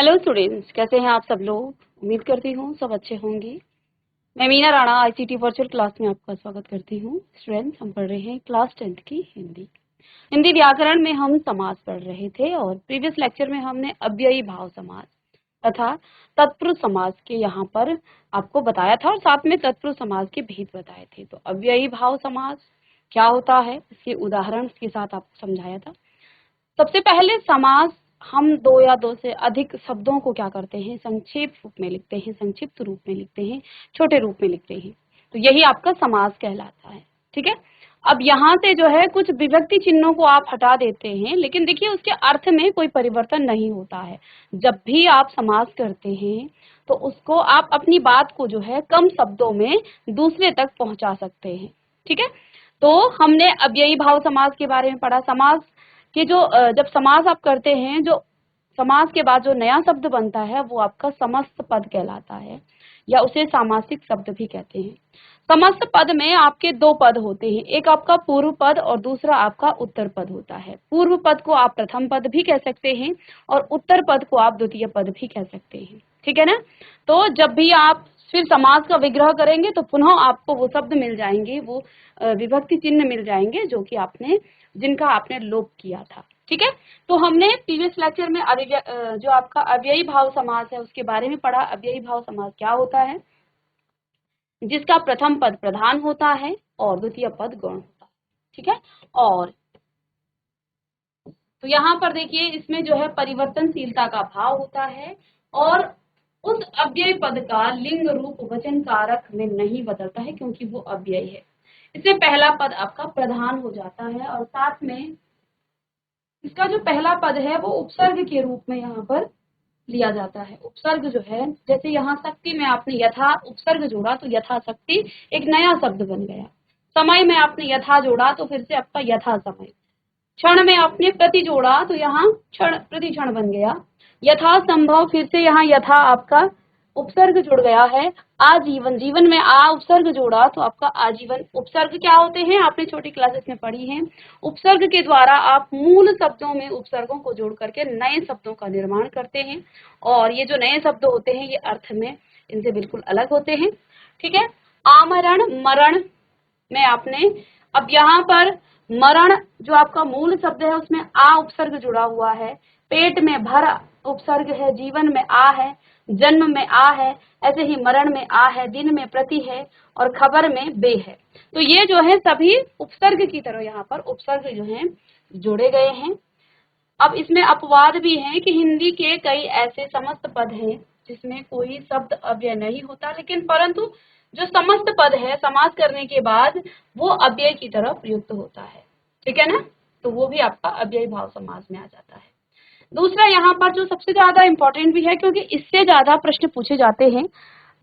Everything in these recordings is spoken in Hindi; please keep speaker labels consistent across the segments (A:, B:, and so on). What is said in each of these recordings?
A: हेलो स्टूडेंट्स, कैसे हैं आप सब लोग। उम्मीद करती हूँ सब अच्छे होंगे। मैं Meena Rana ICT virtual class में आपका स्वागत करती हूँ। स्टूडेंट्स, हम पढ़ रहे हैं क्लास 10th की हिंदी व्याकरण में हम समास पढ़ रहे थे और प्रीवियस लेक्चर में हमने अव्ययी भाव समास तथा तत्पुरुष समास के यहाँ पर आपको बताया था और साथ में तत्पुरुष समास के भेद बताए थे। तो अव्ययी भाव समास क्या होता है, इसके उदाहरण के साथ आपको समझाया था। सबसे पहले समास हम दो या दो से अधिक शब्दों को क्या करते हैं, संक्षेप रूप में लिखते हैं, संक्षिप्त रूप में लिखते हैं, छोटे रूप में लिखते हैं। तो यही आपका समास कहलाता है। ठीक है। अब यहाँ से जो है कुछ विभक्ति चिन्हों को आप हटा देते हैं, लेकिन देखिए उसके अर्थ में कोई परिवर्तन नहीं होता है। जब भी आप समास करते हैं तो उसको आप अपनी बात को जो है कम शब्दों में दूसरे तक पहुंचा सकते हैं। ठीक है। तो हमने अव्ययी भाव समास के बारे में पढ़ा। समास कि जो जब समास आप करते हैं, जो समास के बाद जो नया शब्द बनता है वो आपका समस्त पद कहलाता है, या उसे सामासिक शब्द भी कहते हैं। समस्त पद में आपके दो पद होते हैं, एक आपका पूर्व पद और दूसरा आपका उत्तर पद होता है। पूर्व पद को आप प्रथम पद भी कह सकते हैं और उत्तर पद को आप द्वितीय पद भी कह सकते हैं। ठीक है ना। तो जब भी आप फिर समास का विग्रह करेंगे तो पुनः आपको वो शब्द मिल जाएंगे, वो विभक्ति चिन्ह मिल जाएंगे जो कि जिनका आपने लोप किया था। ठीक है। तो हमने प्रीवियस लेक्चर में जो आपका अव्ययी भाव समास है उसके बारे में पढ़ा। अव्ययी भाव समास क्या होता है, जिसका प्रथम पद प्रधान होता है और द्वितीय पद गौण होता है। ठीक है। और तो यहाँ पर देखिए इसमें जो है परिवर्तनशीलता का भाव होता है और उस अव्यय पद का लिंग रूप वचन कारक में नहीं बदलता है क्योंकि वो अव्यय है। इसमें पहला पद आपका प्रधान हो जाता है और साथ में इसका जो पहला पद है वो उपसर्ग के रूप में यहाँ पर लिया जाता है। उपसर्ग जो है, जैसे यहाँ शक्ति में आपने यथा उपसर्ग जोड़ा तो यथा शक्ति एक नया शब्द बन गया। समय में आपने यथा जोड़ा तो फिर से आपका यथा समय। क्षण में आपने प्रति जोड़ा तो यहाँ क्षण प्रति क्षण बन गया। यथा संभव, फिर से यहाँ यथा आपका उपसर्ग जुड़ गया है। आजीवन, जीवन में आ उपसर्ग जोड़ा तो आपका आजीवन। उपसर्ग क्या होते हैं, आपने छोटी क्लासेस में पढ़ी हैं। उपसर्ग के द्वारा आप मूल शब्दों में उपसर्गों को जोड़ करके नए शब्दों का निर्माण करते हैं और ये जो नए शब्द होते हैं ये अर्थ में इनसे बिल्कुल अलग होते हैं। ठीक है। आमरण, मरण में आपने, अब यहाँ पर मरण जो आपका मूल शब्द है उसमें आ उपसर्ग जुड़ा हुआ है। पेट में भर उपसर्ग है, जीवन में आ है, जन्म में आ है, ऐसे ही मरण में आ है, दिन में प्रति है और खबर में बे है। तो ये जो है सभी उपसर्ग की तरह यहाँ पर उपसर्ग जो है जोड़े गए हैं। अब इसमें अपवाद भी है कि हिंदी के कई ऐसे समस्त पद हैं जिसमें कोई शब्द अव्यय नहीं होता, लेकिन परंतु जो समस्त पद है समास करने के बाद वो अव्यय की तरह प्रयुक्त होता है। ठीक है ना। तो वो भी आपका अव्ययी भाव समास में आ जाता है। दूसरा यहाँ पर जो सबसे ज्यादा इंपॉर्टेंट भी है क्योंकि इससे ज्यादा प्रश्न पूछे जाते हैं,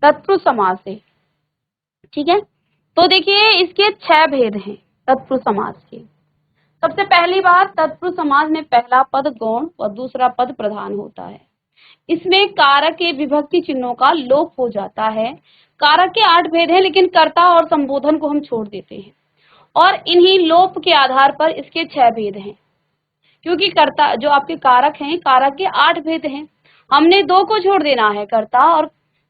A: तत्पुरुष समास से। ठीक है। तो देखिए इसके 6 भेद हैं तत्पुरुष समास के। सबसे पहली बात, तत्पुरुष समास में पहला पद गौण और दूसरा पद प्रधान होता है। इसमें कारक के विभक्ति चिन्हों का लोप हो जाता है। कारक के 8 भेद हैं लेकिन कर्ता और संबोधन को हम छोड़ देते हैं और इन्हीं लोप के आधार पर इसके 6 भेद हैं। क्योंकि कर्ता जो आपके कारक हैं, कारक के 8 भेद हैं, हमने 2 को छोड़ देना है, कर्ता और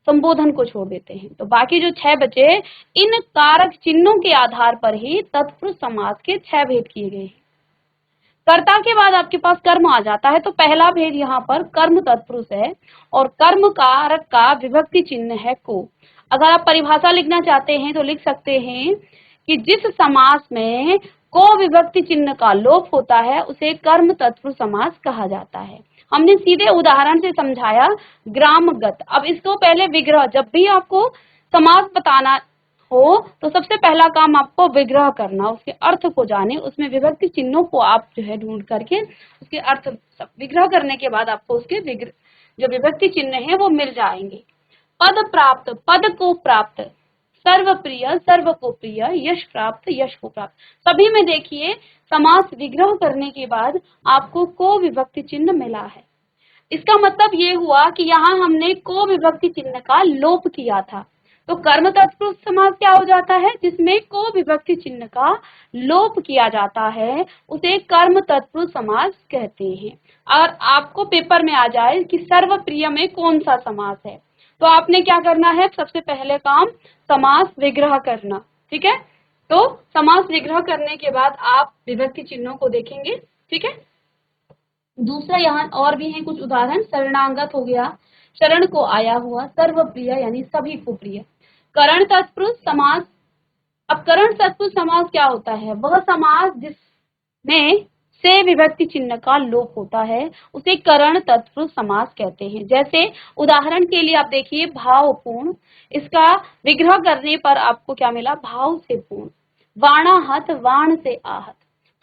A: संबोधन को छोड़ देते हैं। तो बाकी जो 6 बचे, इन कारक चिन्हों के आधार पर ही तत्पुरुष समास के 6 भेद किए गए हैं। कर्ता के बाद आपके पास कर्म आ जाता है। तो पहला भेद यहाँ पर कर्म तत्पुरुष है और कर्म कारक का विभक्ति चिन्ह है को। अगर आप परिभाषा लिखना चाहते हैं तो लिख सकते हैं कि जिस समास में को विभक्ति चिन्ह का लोप होता है उसे कर्म तत्पुरुष समास कहा जाता है। हमने सीधे उदाहरण से समझाया, ग्रामगत। अब इसको पहले विग्रह, जब भी आपको समास बताना हो तो सबसे पहला काम आपको विग्रह करना, उसके अर्थ को जाने, उसमें विभक्ति चिन्हों को आप जो है ढूंढ करके उसके अर्थ विग्रह करने के बाद आपको उसके जो विभक्ति चिन्ह है वो मिल जाएंगे। पद प्राप्त, पद को प्राप्त, सर्वप्रिय, सर्व को प्रिय, यश प्राप्त, यश को प्राप्त। सभी में देखिए समास विग्रह करने के बाद आपको को विभक्ति चिन्ह मिला है। इसका मतलब ये हुआ कि यहाँ हमने को विभक्ति चिन्ह का लोप किया था। तो कर्म तत्पुरुष समास क्या हो जाता है, जिसमें को विभक्ति चिन्ह का लोप किया जाता है, उसे कर्म तत्पुरुष समास कहते हैं। और आपको पेपर में आ जाए कि सर्वप्रिय में कौन सा समास है, तो आपने क्या करना है, सबसे पहले काम समास विग्रह करना। ठीक है, तो समास विग्रह करने के बाद आप विभक्ति चिन्हों को देखेंगे। ठीक है, दूसरा यहाँ और भी है कुछ उदाहरण। शरणागत हो गया, शरण को आया हुआ, सर्वप्रिय यानी सभी को प्रिय। करण तत्पुरुष समास। अब करण तत्पुरुष समास क्या होता है, वह समास जिसमें से विभक्ति चिन्ह का लोप होता है, उसे करण तत्पुरुष समास कहते हैं। जैसे उदाहरण के लिए आप देखिए, भावपूर्ण, इसका विग्रह करने पर आपको क्या मिला, भाव से पूर्ण। वाणाहत, वाण से आहत।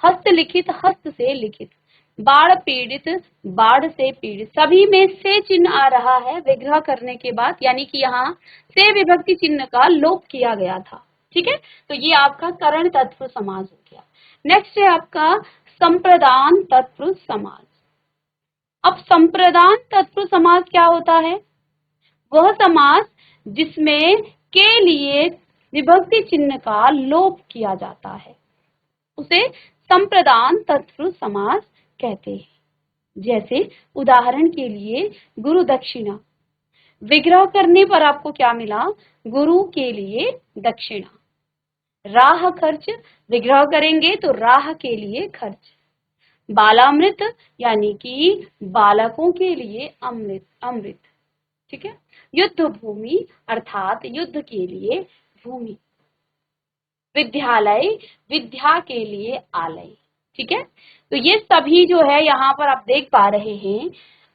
A: हस्तलिखित, हस्त से लिखित। बाढ़ पीड़ित, बाढ़ से पीड़ित। सभी में से चिन्ह आ रहा है विग्रह करने के बाद, यानी कि यहाँ से विभक्ति चिन्ह का लोप किया गया था। ठीक है, तो ये आपका करण तत्पुरुष समास हो गया। नेक्स्ट है आपका संप्रदान तत्पुरुष समास। अब संप्रदान तत्पुरुष समास क्या होता है, वह समास जिसमें के लिए विभक्ति चिन्ह का लोप किया जाता है, उसे संप्रदान तत्पुरुष समास कहते हैं। जैसे उदाहरण के लिए गुरु दक्षिणा, विग्रह करने पर आपको क्या मिला, गुरु के लिए दक्षिणा। राह खर्च, विग्रह करेंगे तो राह के लिए खर्च। बालामृत यानी कि बालकों के लिए अमृत, अमृत। ठीक है, युद्ध भूमि अर्थात युद्ध के लिए भूमि। विद्यालय, विद्या के लिए आलय। ठीक है, तो ये सभी जो है यहाँ पर आप देख पा रहे हैं,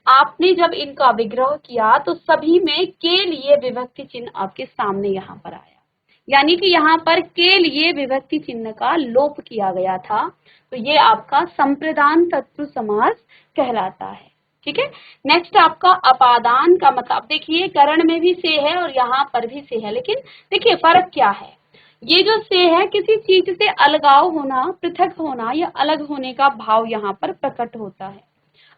A: आपने जब इनका विग्रह किया तो सभी में के लिए विभक्ति चिन्ह आपके सामने यहाँ पर आया, यानी कि यहाँ पर के लिए विभक्ति चिन्ह का लोप किया गया था। तो ये आपका संप्रदान तत्पुरुष समास कहलाता है। ठीक है, नेक्स्ट आपका अपादान का मतलब, देखिए करण में भी से है और यहाँ पर भी से है, लेकिन देखिए फर्क क्या है। ये जो से है, किसी चीज से अलगाव होना, पृथक होना या अलग होने का भाव यहाँ पर प्रकट होता है।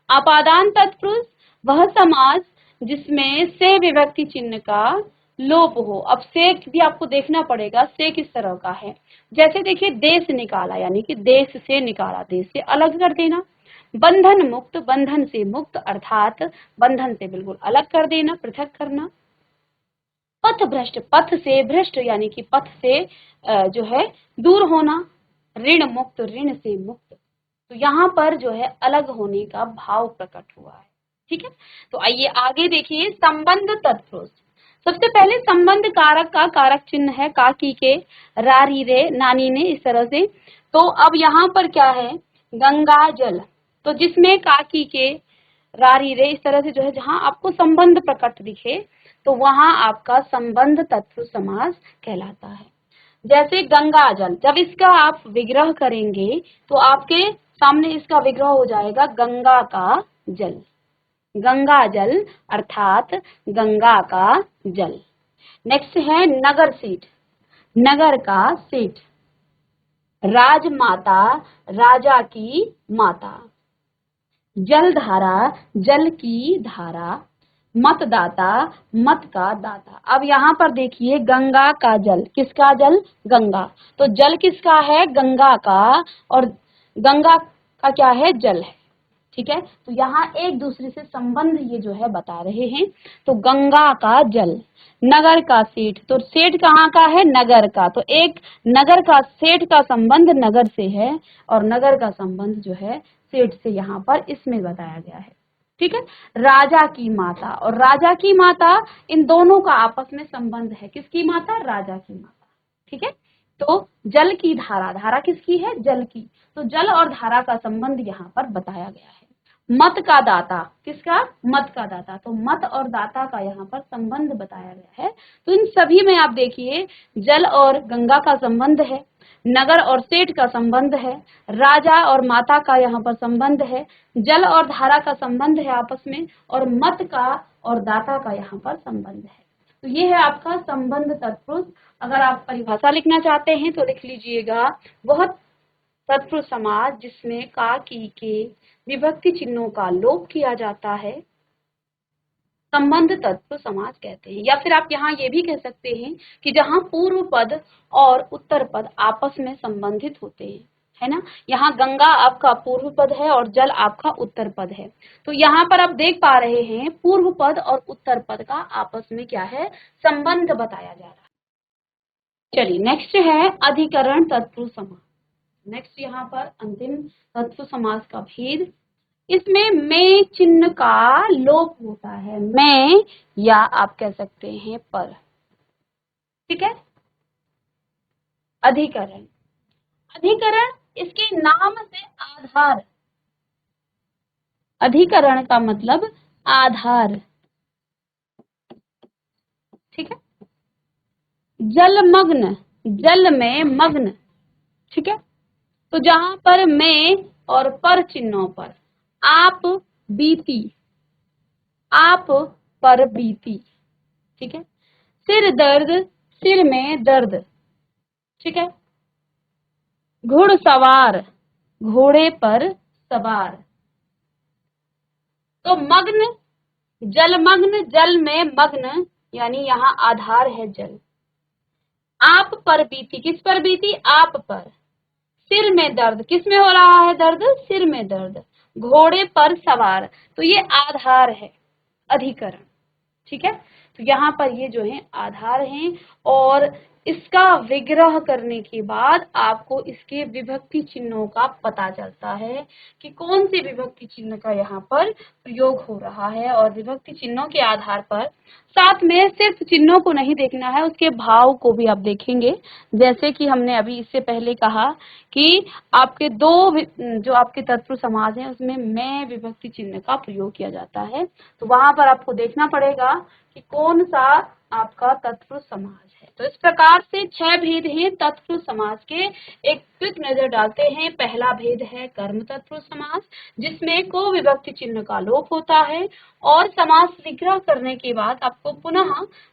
A: अपादान तत्पुरुष वह समास जिसमें से विभक्ति चिन्ह का लोप हो। अब से भी आपको देखना पड़ेगा से किस तरह का है। जैसे देखिए देश निकाला, यानी कि देश से निकाला, देश से अलग कर देना। बंधन मुक्त, बंधन से मुक्त अर्थात बंधन से बिल्कुल अलग कर देना, पृथक करना। पथ भ्रष्ट, पथ से भ्रष्ट यानी कि पथ से जो है दूर होना। ऋण मुक्त, ऋण से मुक्त। तो यहाँ पर जो है अलग होने का भाव प्रकट हुआ है। ठीक है, तो आइए आगे देखिए संबंध तत्पुरुष। सबसे पहले संबंध कारक का कारक चिन्ह है काकी के, रारी रे, नानी ने, इस तरह से। तो अब यहाँ पर क्या है, गंगा जल, तो जिसमें काकी के, रारी रे, इस तरह से जो है जहां आपको संबंध प्रकट दिखे तो वहां आपका संबंध तत्पुरुष समास कहलाता है। जैसे गंगा जल, जब इसका आप विग्रह करेंगे तो आपके सामने इसका विग्रह हो जाएगा गंगा का जल। गंगा जल अर्थात गंगा का जल। नेक्स्ट है नगर सेठ, नगर का सेठ। राजमाता, राजा की माता। जलधारा, जल की धारा। मतदाता, मत का दाता। अब यहाँ पर देखिए गंगा का जल, किसका जल, गंगा, तो जल किसका है, गंगा का, और गंगा का क्या है, जल है। ठीक है, तो यहाँ एक दूसरे से संबंध ये जो है बता रहे हैं। तो गंगा का जल, नगर का सेठ, तो सेठ कहाँ का है, नगर का, तो एक नगर का सेठ का संबंध नगर से है और नगर का संबंध जो है सेठ से यहाँ पर इसमें बताया गया है। ठीक है, राजा की माता और राजा की माता, इन दोनों का आपस में संबंध है। किसकी माता, राजा की माता। ठीक है, तो जल की धारा, धारा किसकी है, जल की, तो जल और धारा का संबंध यहाँ पर बताया गया है। मत का दाता, किसका, मत का दाता, तो मत और दाता का यहाँ पर संबंध बताया गया है। तो इन सभी में आप देखिए जल और गंगा का संबंध है, नगर और सेठ का संबंध है, राजा और माता का यहाँ पर संबंध है, जल और धारा का संबंध है आपस में, और मत का और दाता का यहाँ पर संबंध है। तो ये है आपका संबंध तत्पुरुष। अगर आप परिभाषा लिखना चाहते हैं तो लिख लीजिएगा, वह तत्पुरुष समास जिसमें का की के विभक्ति चिन्हों का लोप किया जाता है, संबंध तत्पुरुष समास कहते हैं। या फिर आप यहाँ ये भी कह सकते हैं कि जहाँ पूर्व पद और उत्तर पद आपस में संबंधित होते हैं, है ना। यहाँ गंगा आपका पूर्व पद है और जल आपका उत्तर पद है। तो यहाँ पर आप देख पा रहे हैं पूर्व पद और उत्तर पद का आपस में क्या है, संबंध बताया जा रहा है। चलिए नेक्स्ट है अधिकरण तत्पुरुष समास। नेक्स्ट यहाँ पर अंतिम तत्पुरुष समास का भेद। इसमें में चिन्ह का लोप होता है, में या आप कह सकते हैं पर, ठीक है। अधिकरण, अधिकरण इसके नाम से आधार, अधिकरण का मतलब आधार, ठीक है। जलमग्न, जल में मग्न, ठीक है। तो जहां पर में और पर चिन्हों पर आप बीती, आप पर बीती, ठीक है। सिर दर्द, सिर में दर्द, ठीक है। घुड़सवार, घोड़े पर सवार। तो मग्न, जलमग्न, जल में मग्न, यानी यहाँ आधार है जल। आप पर बीती, किस पर बीती, आप पर। सिर में दर्द, किस में हो रहा है दर्द, सिर में दर्द। घोड़े पर सवार, तो ये आधार है, अधिकरण, ठीक है। तो यहाँ पर ये जो है आधार हैं और इसका विग्रह करने के बाद आपको इसके विभक्ति चिन्हों का पता चलता है कि कौन से विभक्ति चिन्ह का यहाँ पर प्रयोग हो रहा है। और विभक्ति चिन्हों के आधार पर साथ में सिर्फ चिन्हों को नहीं देखना है, उसके भाव को भी आप देखेंगे। जैसे कि हमने अभी इससे पहले कहा कि आपके जो आपके तत्पुरुष समास है उसमें मैं विभक्ति चिन्ह का प्रयोग किया जाता है, तो वहां पर आपको देखना पड़ेगा कि कौन सा आपका तत्पुरुष समास है। तो इस प्रकार से 6 भेद हैं तत्पुरुष समास के। एक क्विक नजर डालते हैं। पहला भेद है कर्म तत्पुरुष समास, जिसमें को विभक्ति चिन्ह का लोप होता है और समास विग्रह करने के बाद आपको पुनः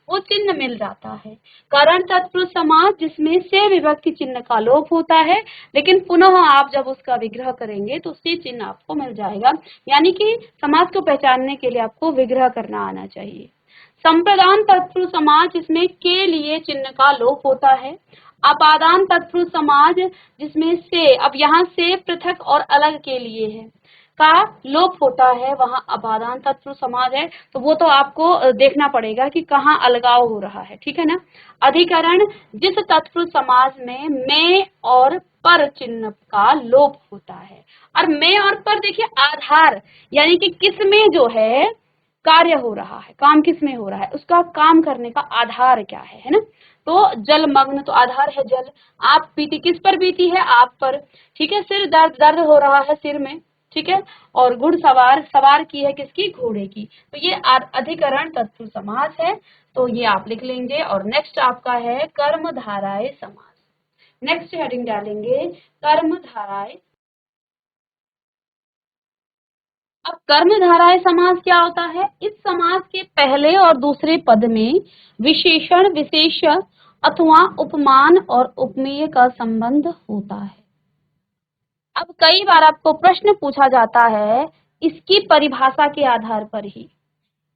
A: वो चिन्ह मिल जाता है। करण तत्पुरुष समास, जिसमें से विभक्ति चिन्ह का लोप होता है लेकिन पुनः आप जब उसका विग्रह करेंगे तो उससे चिन्ह आपको मिल जाएगा, यानी कि समास को पहचानने के लिए आपको विग्रह करना आना चाहिए। संप्रदान तत्पुरुष समास, जिसमें के लिए चिन्ह का लोप होता है। अपादान तत्पुरुष समास, जिसमें से, अब यहाँ से पृथक और अलग के लिए है का लोप होता है, वहां अपादान तत्पुरुष समास है। तो वो तो आपको देखना पड़ेगा कि कहाँ अलगाव हो रहा है, ठीक है ना। अधिकरण, जिस तत्पुरुष समास में और पर चिन्ह का लोप होता है। और में और पर देखिए आधार, यानी कि किस में जो है कार्य हो रहा है, काम किस में हो रहा है, उसका काम करने का आधार क्या है ना। तो जलमग्न, तो आधार है जल। आप बीती, किस पर बीती है, आप पर, ठीक है। सिर दर्द, दर्द हो रहा है सिर में, ठीक है। और घुड़सवार, सवार की है किसकी, घोड़े की। तो ये अधिकरण तत्पुरुष समास है, तो ये आप लिख लेंगे। और नेक्स्ट आपका है कर्मधारय समास। नेक्स्ट हेडिंग डालेंगे कर्मधारय। अब कर्मधारय समास क्या होता है, इस समास के पहले और दूसरे पद में विशेषण, विशेष्य अथवा उपमान और उपमेय का संबंध होता है। अब कई बार आपको प्रश्न पूछा जाता है इसकी परिभाषा के आधार पर ही,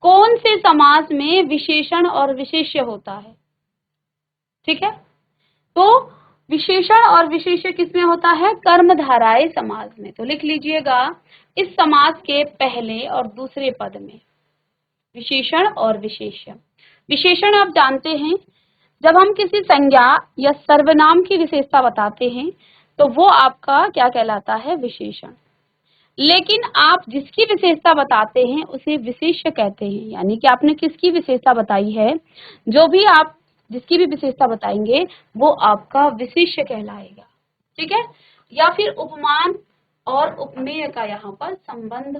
A: कौन से समास में विशेषण और विशेष्य होता है, ठीक है। तो विशेषण और विशेष्य किसमें होता है, कर्मधारय समास में। तो लिख लीजिएगा इस समास के पहले और दूसरे पद में विशेषण और विशेष्य। विशेषण आप जानते हैं, जब हम किसी संज्ञा या सर्वनाम की विशेषता बताते हैं तो वो आपका क्या कहलाता है, विशेषण। लेकिन आप जिसकी विशेषता बताते हैं उसे विशेष्य कहते हैं, यानी कि आपने किसकी विशेषता बताई है, जो भी आप जिसकी भी विशेषता बताएंगे वो आपका विशेष्य कहलाएगा, ठीक है। या फिर उपमान और उपमेय का यहाँ पर संबंध।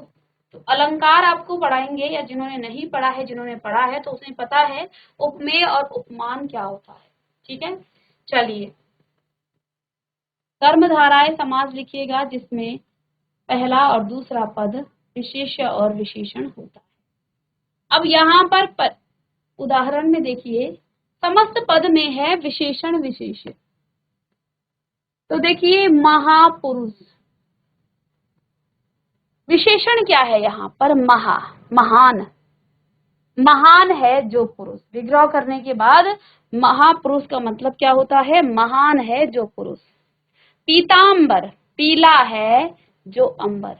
A: तो अलंकार आपको पढ़ाएंगे, या जिन्होंने नहीं पढ़ा है, जिन्होंने पढ़ा है तो उसे पता है उपमेय और उपमान क्या होता है, ठीक है। चलिए कर्मधारय समास लिखिएगा, जिसमें पहला और दूसरा पद विशेष्य और विशेषण होता है। अब यहाँ पर उदाहरण में देखिए, समस्त पद में है विशेषण विशेष्य। तो देखिए महापुरुष, विशेषण क्या है यहाँ पर, महा, महान, महान है जो पुरुष। विग्रह करने के बाद महापुरुष का मतलब क्या होता है? महान है जो पुरुष। पीतांबर, पीला है जो अंबर।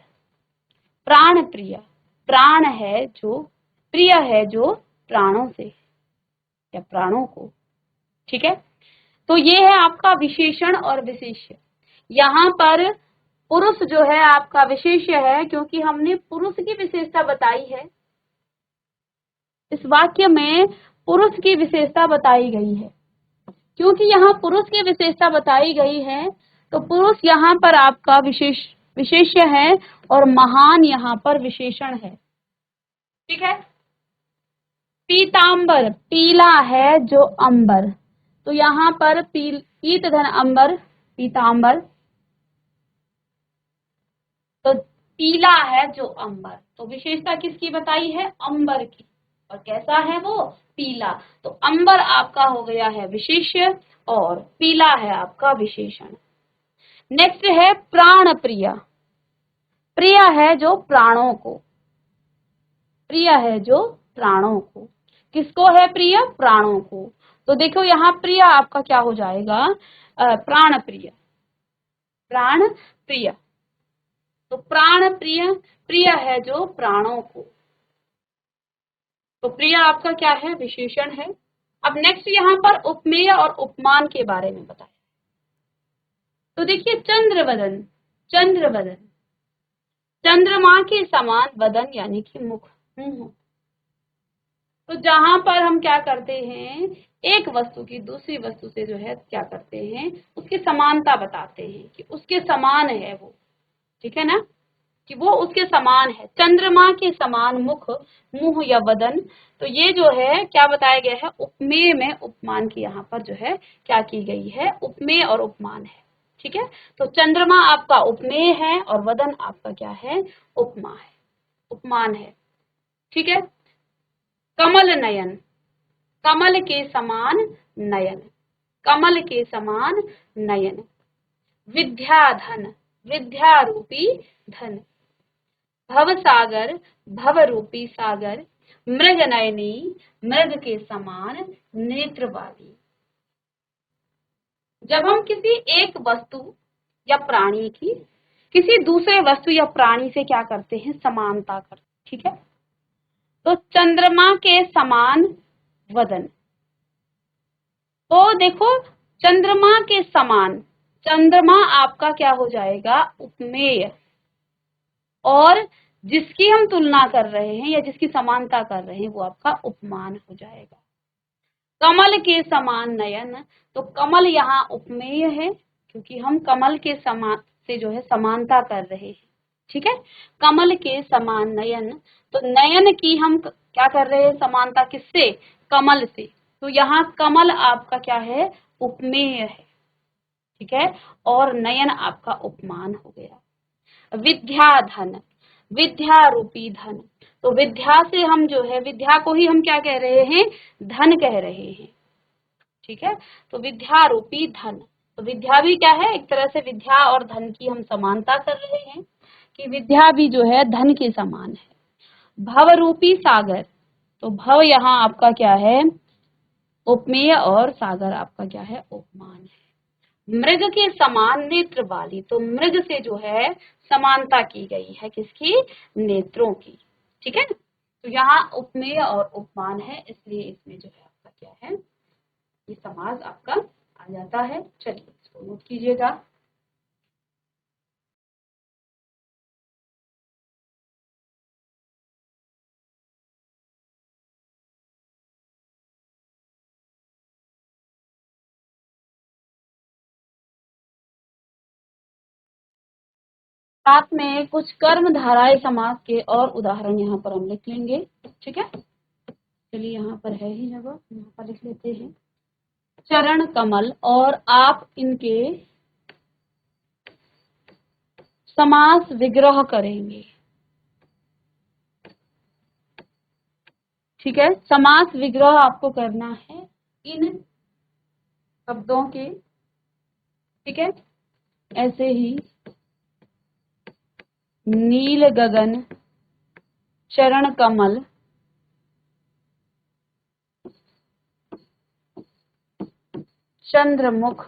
A: प्राण प्रिय, प्राण है जो, प्रिय है जो प्राणों से या प्राणों को। ठीक है, तो ये है आपका विशेषण और विशेष्य। यहाँ पर पुरुष जो है आपका विशेष्य है, क्योंकि हमने पुरुष की विशेषता बताई है। इस वाक्य में पुरुष की विशेषता बताई गई है। क्योंकि यहाँ पुरुष की विशेषता बताई गई है, तो पुरुष यहाँ पर आपका विशेष्य है और महान यहाँ पर विशेषण है। ठीक है। पीतांबर, पीला है जो अंबर। तो यहाँ पर पीत धन अंबर, पीतांबर, तो पीला है जो अंबर। तो विशेषता किसकी बताई है? अंबर की। और कैसा है वो? पीला। तो अंबर आपका हो गया है विशेष्य और पीला है आपका विशेषण। नेक्स्ट है प्राण प्रिय। प्रिय है जो प्राणों को, प्रिय है जो प्राणों को। किसको है प्रिय? प्राणों को। तो देखो यहाँ प्रिय आपका क्या हो जाएगा? प्राण प्रिय, प्राण प्रिय। तो प्राण प्रिय, प्रिय है जो प्राणों को। तो प्रिय आपका क्या है? विशेषण है। अब नेक्स्ट यहाँ पर उपमेय और उपमान के बारे में बताया। तो देखिए चंद्रवदन, चंद्रवदन, चंद्रमा के समान वदन यानी कि मुख, मुंह। तो जहां पर हम क्या करते हैं, एक वस्तु की दूसरी वस्तु से जो है क्या करते हैं, उसकी समानता बताते हैं कि उसके समान है वो। ठीक है ना, कि वो उसके समान है। चंद्रमा के समान मुख, मुंह या वदन। तो ये जो है क्या बताया गया है? उपमेय में उपमान की यहाँ पर जो है क्या की गई है? उपमेय और उपमान है। ठीक है, तो चंद्रमा आपका उपमेय है और वदन आपका क्या है? उपमा है, उपमान है। ठीक है। कमल नयन, कमल के समान नयन, कमल के समान नयन। विद्याधन, विद्या रूपी धन। भव सागर, भव रूपी सागर। मृग नयनी, मृग के समान नेत्र वाली। जब हम किसी एक वस्तु या प्राणी की किसी दूसरे वस्तु या प्राणी से क्या करते हैं? समानता करते हैं। ठीक है, तो चंद्रमा के समान वदन। तो देखो चंद्रमा के समान, चंद्रमा आपका क्या हो जाएगा? उपमेय। और जिसकी हम तुलना कर रहे हैं या जिसकी समानता कर रहे हैं वो आपका उपमान हो जाएगा। कमल के समान नयन, तो कमल यहाँ उपमेय है क्योंकि हम कमल के समान से जो है समानता कर रहे हैं। ठीक है, कमल के समान नयन। तो नयन की हम क्या कर रहे हैं? समानता किससे? कमल से। तो यहाँ कमल आपका क्या है? उपमेय है। ठीक है, और नयन आपका उपमान हो गया। विद्याधन, विद्या रूपी धन। तो विद्या से हम जो है, विद्या को ही हम क्या कह रहे हैं? धन कह रहे हैं। ठीक है, तो विद्या रूपी धन। तो विद्या भी क्या है? एक तरह से विद्या और धन की हम समानता कर रहे हैं कि विद्या भी जो है धन के समान है। भव रूपी सागर, तो भव यहाँ आपका क्या है? उपमेय और सागर आपका क्या है? उपमान है। मृग के समान नेत्र वाली, तो मृग से जो है समानता की गई है किसकी? नेत्रों की। ठीक है, तो यहाँ उपमेय और उपमान है, इसलिए इसमें जो है आपका क्या है? ये समास आपका आ जाता है। चलिए इसको नोट कीजिएगा। साथ में कुछ कर्म धाराएं समास के और उदाहरण यहाँ पर हम लिख लेंगे। ठीक है, चलिए यहाँ पर है ही जगह, यहाँ पर लिख लेते हैं। चरण कमल, और आप इनके समास विग्रह करेंगे। ठीक है, समास विग्रह आपको करना है इन शब्दों के। ठीक है, ऐसे ही नील गगन, चरण कमल, चंद्रमुख,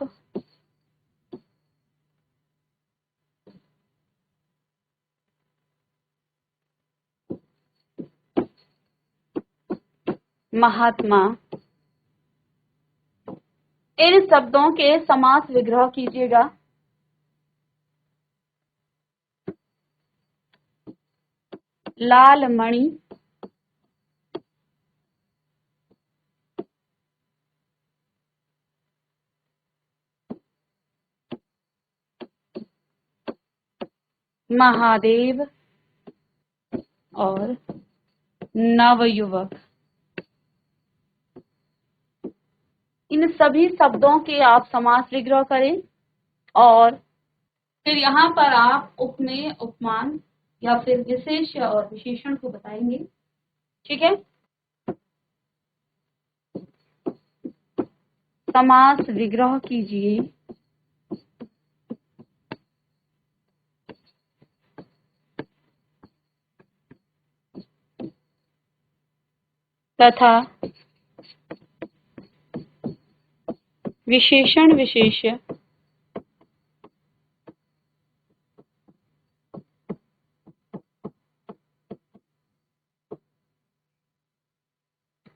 A: महात्मा। इन शब्दों के समास विग्रह कीजिएगा। लालमणि, महादेव और नवयुवक। इन सभी शब्दों के आप समास विग्रह करें और फिर यहाँ पर आप उपमेय, उपमान या फिर विशेष और विशेषण को बताएंगे। ठीक है, समास विग्रह कीजिए। तथा विशेषण विशेष्य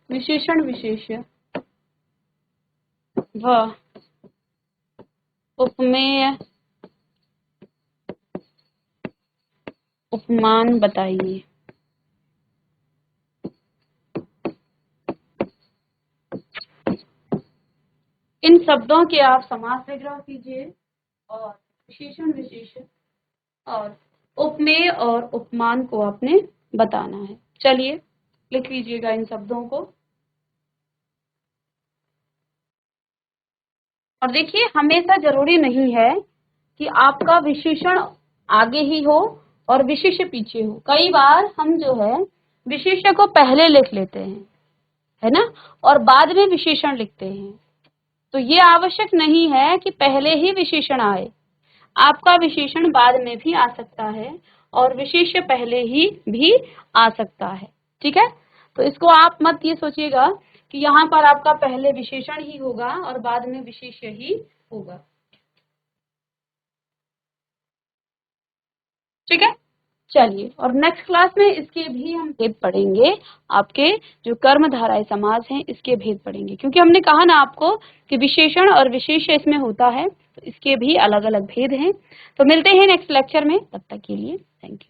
A: विशेषण विशेष्य व उपमेय, उपमान बताइए। इन शब्दों के आप समास विग्रह कीजिए और विशेषण विशेष्य और उपमेय और उपमान को आपने बताना है। चलिए लिख लीजिएगा इन शब्दों को। और देखिए, हमेशा जरूरी नहीं है कि आपका विशेषण आगे ही हो और विशेष्य पीछे हो। कई बार हम जो है विशेष्य को पहले लिख लेते हैं, है ना, और बाद में विशेषण लिखते हैं। तो ये आवश्यक नहीं है कि पहले ही विशेषण आए। आपका विशेषण बाद में भी आ सकता है और विशेष्य पहले ही भी आ सकता है। ठीक है, तो इसको आप मत ये सोचिएगा कि यहाँ पर आपका पहले विशेषण ही होगा और बाद में विशेष्य ही होगा। ठीक है, चलिए, और नेक्स्ट क्लास में इसके भी हम भेद पढ़ेंगे। आपके जो कर्मधारय समास हैं इसके भेद पढ़ेंगे, क्योंकि हमने कहा ना आपको कि विशेषण और विशेष्य इसमें होता है, तो इसके भी अलग अलग भेद हैं। तो मिलते हैं नेक्स्ट लेक्चर में, तब तक के लिए थैंक यू।